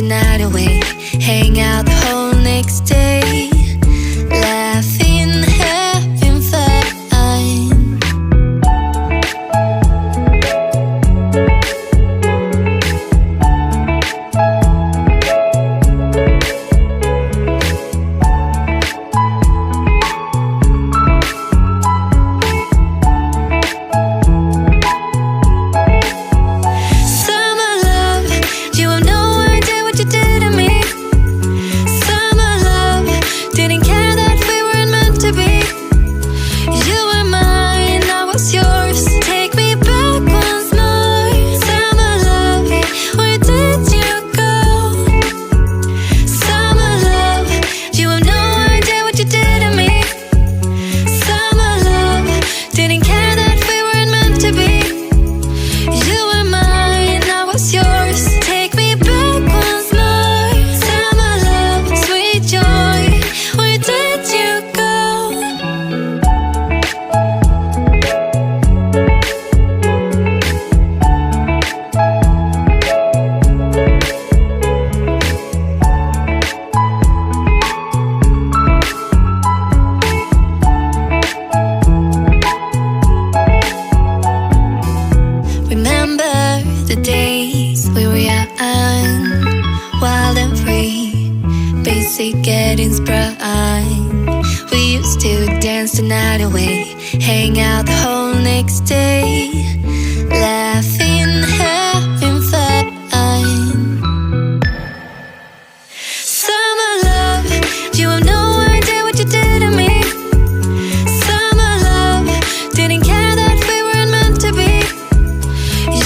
night away, hang out the whole next day, laughing, having fun. The days we were young, wild and free, basic getting sprung. We used to dance the night away, hang out the whole next day, laughing, having fun. Summer love, you have no idea what you did to me. Summer love, didn't care that we weren't meant to be.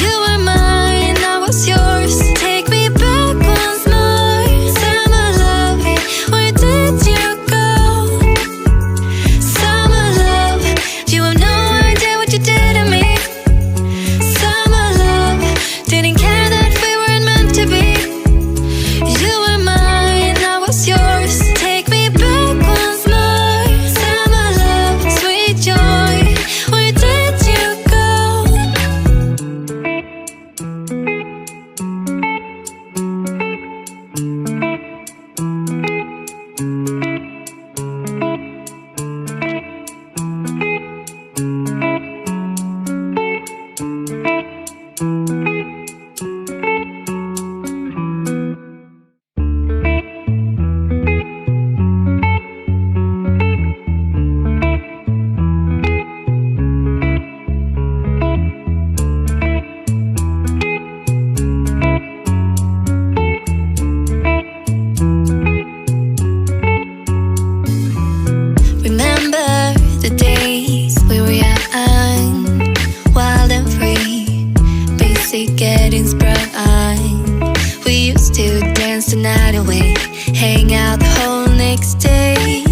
You were mine, I was yours. Take me back once more. Summer love, where did you go? Summer love, you have no idea what you did to me. Summer love, didn't care that we weren't meant to be. You were mine, I was yours. Take me back once more. Summer love, sweet joy, where did you go? Remember the days we were young, wild and free, basic getting sprung. We used to dance the night away, hang out the whole next day,